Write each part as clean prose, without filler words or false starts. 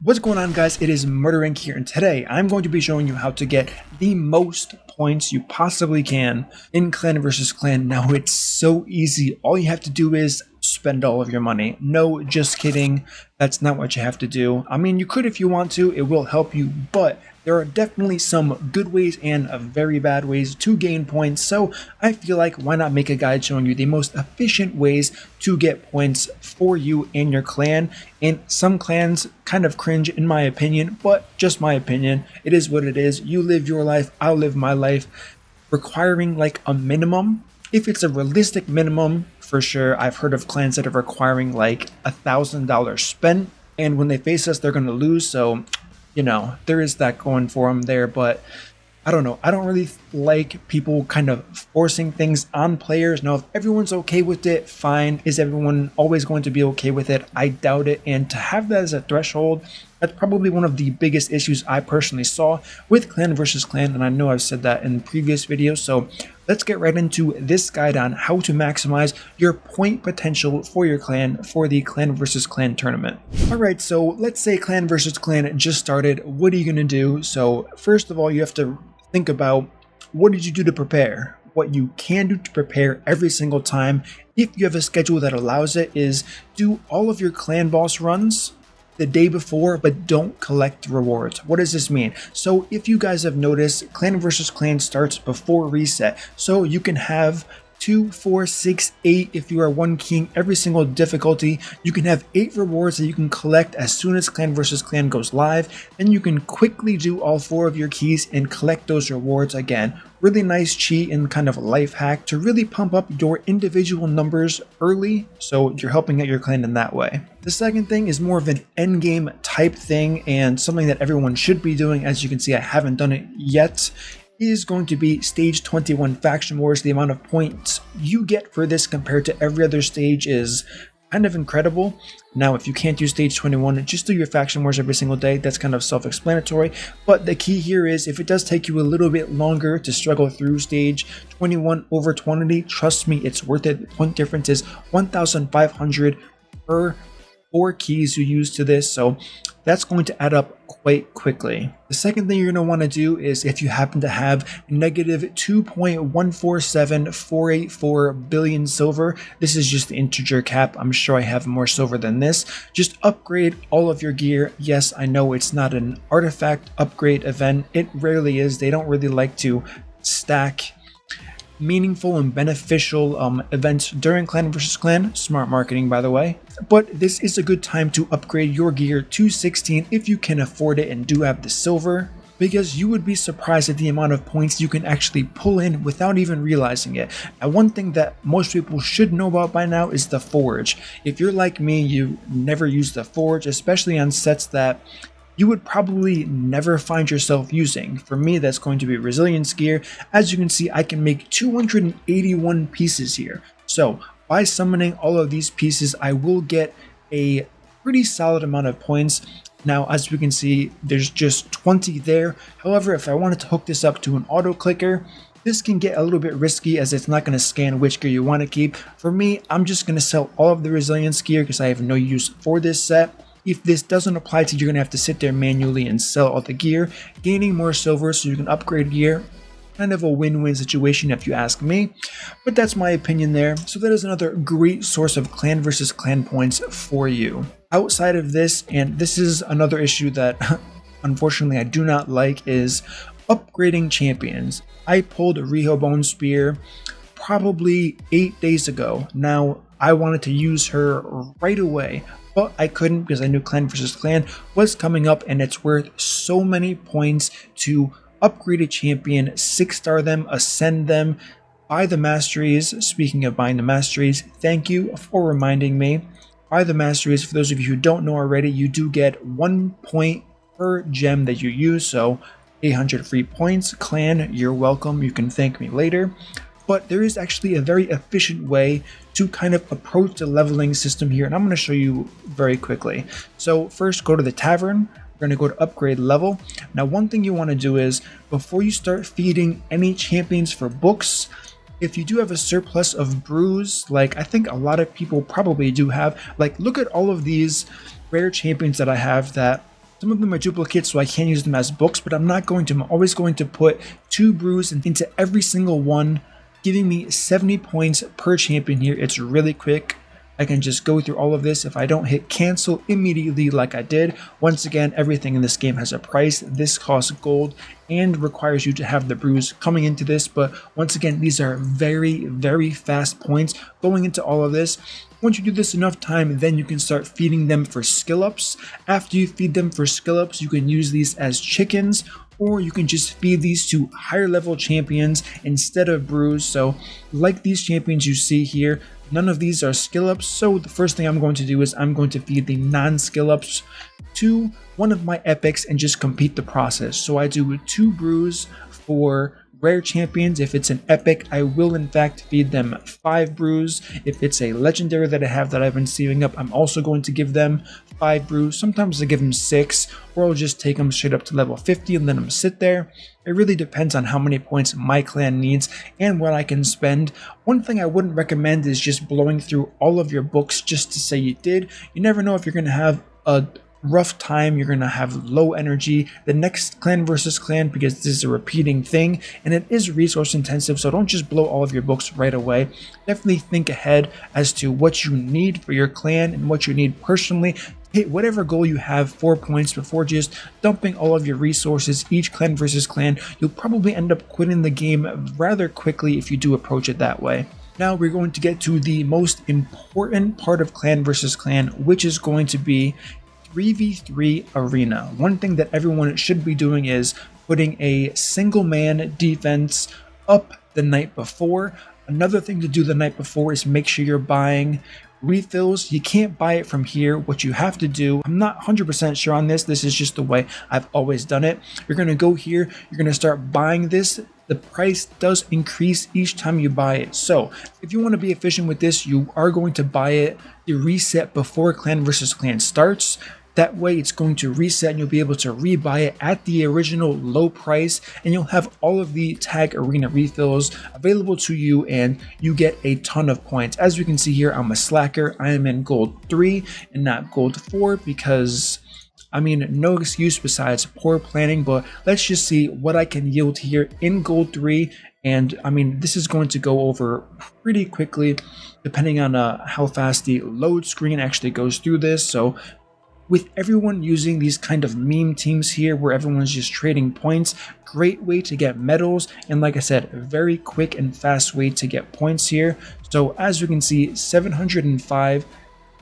What's going on, guys? It is MurderInc here, and today I'm going to be showing you how to get the most points you possibly can in Clan vs. Clan. Now, it's so easy. All you have to do is spend all of your money. No, just kidding. That's not what you have to do. I mean, you could if you want to. It will help you, but there are definitely some good ways and very bad ways to gain points, so I feel like why not make a guide showing you the most efficient ways to get points for you and your clan. And some clans kind of cringe in my opinion, but just my opinion. It is what it is. You live your life, I'll live my life. Requiring like a minimum, if it's a realistic minimum, for sure. I've heard of clans that are requiring like $1,000 spent, and when they face us, they're going to lose, so you know, there is that going for them there, but I don't know. I don't really like people kind of forcing things on players. Now, if everyone's okay with it, fine. Is everyone always going to be okay with it? I doubt it. And to have that as a threshold, that's probably one of the biggest issues I personally saw with Clan vs. Clan. And I know I've said that in previous videos. So let's get right into this guide on how to maximize your point potential for your clan for the Clan vs. Clan tournament. Alright, so let's say Clan vs. Clan just started. What are you going to do? So first of all, you have to think about what did you do to prepare. What you can do to prepare every single time, if you have a schedule that allows it, is do all of your clan boss runs the day before, but don't collect rewards. What does this mean? So if you guys have noticed, Clan vs. Clan starts before reset, so you can have 2, 4, 6, 8 if you are one king every single difficulty. You can have 8 rewards that you can collect as soon as Clan vs. Clan goes live. Then you can quickly do all 4 of your keys and collect those rewards again. Really nice cheat and kind of life hack to really pump up your individual numbers early, so you're helping out your clan in that way. The second thing is more of an endgame type thing, and something that everyone should be doing. As you can see, I haven't done it yet. Is going to be stage 21 faction wars. The amount of points you get for this compared to every other stage is kind of incredible. Now, if you can't do stage 21, just do your faction wars every single day. That's kind of self-explanatory, but the key here is if it does take you a little bit longer to struggle through stage 21 over 20, trust me, it's worth it. The point difference is 1,500 per 4 keys you use to this, so that's going to add up quite quickly. The second thing you're going to want to do is, if you happen to have negative 2.147484 billion silver, this is just the integer cap. I'm sure I have more silver than this. Just upgrade all of your gear. Yes, I know it's not an artifact upgrade event. It rarely is. They don't really like to stack meaningful and beneficial events during Clan vs. Clan. Smart marketing, by the way. But this is a good time to upgrade your gear to 16 if you can afford it and do have the silver, because you would be surprised at the amount of points you can actually pull in without even realizing it. Now, one thing that most people should know about by now is the forge. If you're like me, you never use the forge, especially on sets that you would probably never find yourself using. For me, that's going to be resilience gear. As you can see, I can make 281 pieces here. So by summoning all of these pieces, I will get a pretty solid amount of points. Now, as we can see, there's just 20 there. However, if I wanted to hook this up to an auto clicker, this can get a little bit risky, as it's not going to scan which gear you want to keep. For me, I'm just going to sell all of the resilience gear because I have no use for this set. If this doesn't apply to you, you're going to have to sit there manually and sell all the gear, gaining more silver so you can upgrade gear. Kind of a win-win situation if you ask me, but that's my opinion there. So that is another great source of Clan vs. Clan points for you. Outside of this, and this is another issue that unfortunately I do not like, is upgrading champions. I pulled a Rehobone Spear probably 8 days ago. Now, I wanted to use her right away, but I couldn't because I knew Clan vs. Clan was coming up, and it's worth so many points to upgrade a champion, 6-star them, ascend them, buy the masteries. Speaking of buying the masteries, thank you for reminding me. Buy the masteries. For those of you who don't know already, you do get 1 point per gem that you use, so 800 free points. Clan, you're welcome. You can thank me later. But there is actually a very efficient way to kind of approach the leveling system here, and I'm going to show you very quickly. So first, go to the Tavern. We're going to go to upgrade level. Now, one thing you want to do is, before you start feeding any champions for books, if you do have a surplus of brews, like I think a lot of people probably do have, like look at all of these rare champions that I have that Some of them are duplicates, so I can't use them as books, but I'm always going to put 2 brews into every single one, giving me 70 points per champion here. It's really quick. I can just go through all of this. If I don't hit cancel immediately like I did, once again, everything in this game has a price. This costs gold and requires you to have the brews coming into this. But once again, these are very, very fast points going into all of this. Once you do this enough time, then you can start feeding them for skill ups. After you feed them for skill ups, you can use these as chickens, or you can just feed these to higher level champions instead of brews. So like these champions you see here, none of these are skill ups. So the first thing I'm going to do is I'm going to feed the non-skill ups to one of my epics and just complete the process. So I do 2 brews for rare champions. If it's an epic, I will in fact feed them 5 brews. If it's a legendary that I have that I've been saving up, I'm also going to give them 5 brews. Sometimes I give them 6, or I'll just take them straight up to level 50 and let them sit there. It really depends on how many points my clan needs and what I can spend. One thing I wouldn't recommend is just blowing through all of your books just to say you did. You never know if you're going to have a rough time, you're going to have low energy the next clan versus clan, because this is a repeating thing and it is resource intensive. So don't just blow all of your books right away. Definitely think ahead as to what you need for your clan and what you need personally. Hit whatever goal you have 4 points before just dumping all of your resources each clan versus clan. You'll probably end up quitting the game rather quickly if you do approach it that way. Now we're going to get to the most important part of clan versus clan, which is going to be 3v3 arena. One thing that everyone should be doing is putting a single man defense up the night before. Another thing to do the night before is make sure you're buying refills. You can't buy it from here. What you have to do, I'm not 100% sure on this is just the way I've always done it. You're going to go here, you're going to start buying this. The price does increase each time you buy it. So if you want to be efficient with this, you are going to buy it the reset before clan versus clan starts. That way it's going to reset and you'll be able to rebuy it at the original low price, and you'll have all of the tag arena refills available to you and you get a ton of points. As you can see here, I'm a slacker. I am in gold 3 and not gold 4 because, I mean, no excuse besides poor planning, but let's just see what I can yield here in gold 3. And I mean, this is going to go over pretty quickly depending on how fast the load screen actually goes through this. So with everyone using these kind of meme teams here where everyone's just trading points, great way to get medals, and like I said, very quick and fast way to get points here. So as you can see, 705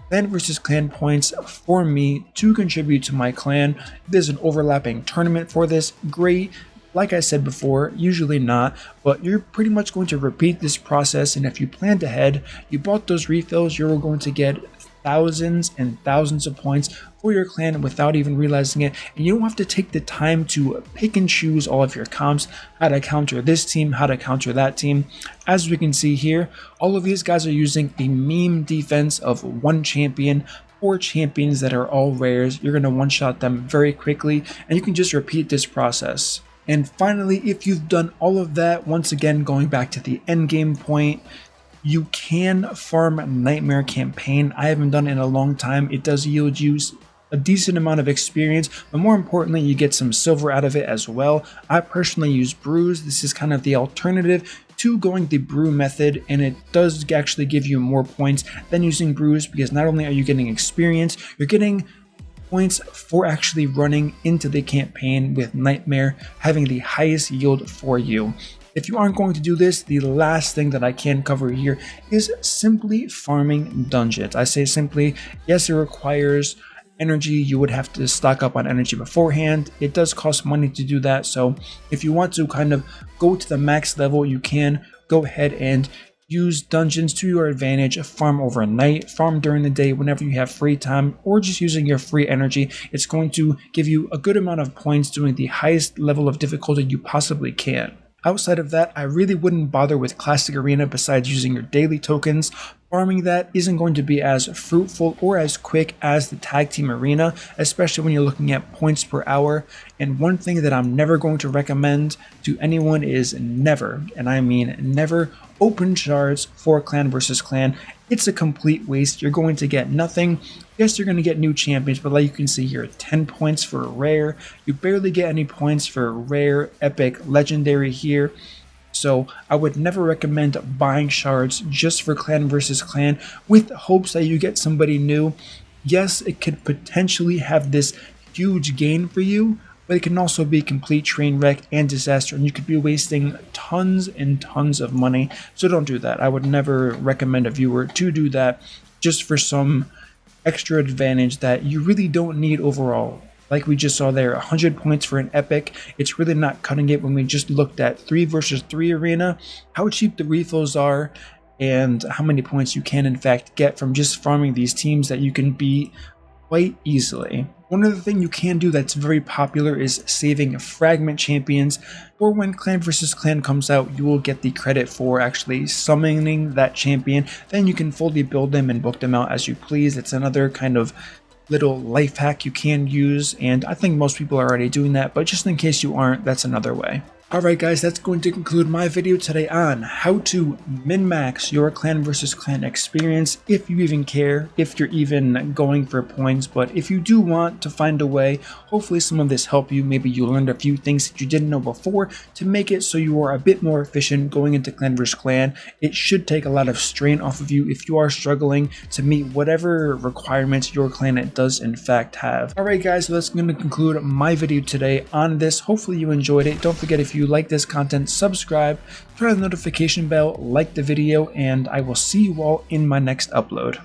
clan versus clan points for me to contribute to my clan. There's an overlapping tournament for this, great. Like I said before, usually not, but you're pretty much going to repeat this process, and if you planned ahead, you bought those refills, you're going to get thousands and thousands of points for your clan without even realizing it, and you don't have to take the time to pick and choose all of your comps, how to counter this team, how to counter that team. As we can see here, all of these guys are using a meme defense of 1 champion, 4 champions that are all rares. You're going to one-shot them very quickly, and you can just repeat this process. And finally, if you've done all of that, once again going back to the end game point, you can farm Nightmare Campaign. I haven't done it in a long time. It does yield you a decent amount of experience, but more importantly, you get some silver out of it as well. I personally use brews. This is kind of the alternative to going the brew method, and it does actually give you more points than using brews, because not only are you getting experience, you're getting points for actually running into the campaign with Nightmare having the highest yield for you. If you aren't going to do this, the last thing that I can cover here is simply farming dungeons. I say simply, yes, it requires energy. You would have to stock up on energy beforehand. It does cost money to do that. So if you want to kind of go to the max level, you can go ahead and use dungeons to your advantage, farm overnight, farm during the day whenever you have free time, or just using your free energy. It's going to give you a good amount of points doing the highest level of difficulty you possibly can. Outside of that, I really wouldn't bother with Classic Arena besides using your daily tokens. Farming that isn't going to be as fruitful or as quick as the Tag Team Arena, especially when you're looking at points per hour. And one thing that I'm never going to recommend to anyone is never, and I mean never, open shards for clan versus clan it's a complete waste. You're going to get nothing. Yes, you're going to get new champions, but like you can see here, 10 points for a rare. You barely get any points for a rare, epic, legendary here. So I would never recommend buying shards just for clan versus clan with hopes that you get somebody new. Yes, it could potentially have this huge gain for you, but it can also be complete train wreck and disaster, and you could be wasting tons and tons of money. So don't do that. I would never recommend a viewer to do that just for some extra advantage that you really don't need overall. Like we just saw there, 100 points for an epic. It's really not cutting it when we just looked at 3 versus 3 arena, how cheap the refills are, and how many points you can in fact get from just farming these teams that you can beat quite easily. One other thing you can do that's very popular is saving fragment champions, or when clan versus clan comes out, you will get the credit for actually summoning that champion. Then you can fully build them and book them out as you please. It's another kind of little life hack you can use, and I think most people are already doing that, but just in case you aren't, that's another way. Alright guys, that's going to conclude my video today on how to min-max your clan versus clan experience, if you even care, if you're even going for points. But if you do want to find a way, hopefully some of this helped you. Maybe you learned a few things that you didn't know before to make it so you are a bit more efficient going into clan versus clan. It should take a lot of strain off of you if you are struggling to meet whatever requirements your clan does in fact have. Alright guys, so that's going to conclude my video today on this. Hopefully you enjoyed it. Don't forget, if you like this content, subscribe, turn on the notification bell, like the video, and I will see you all in my next upload.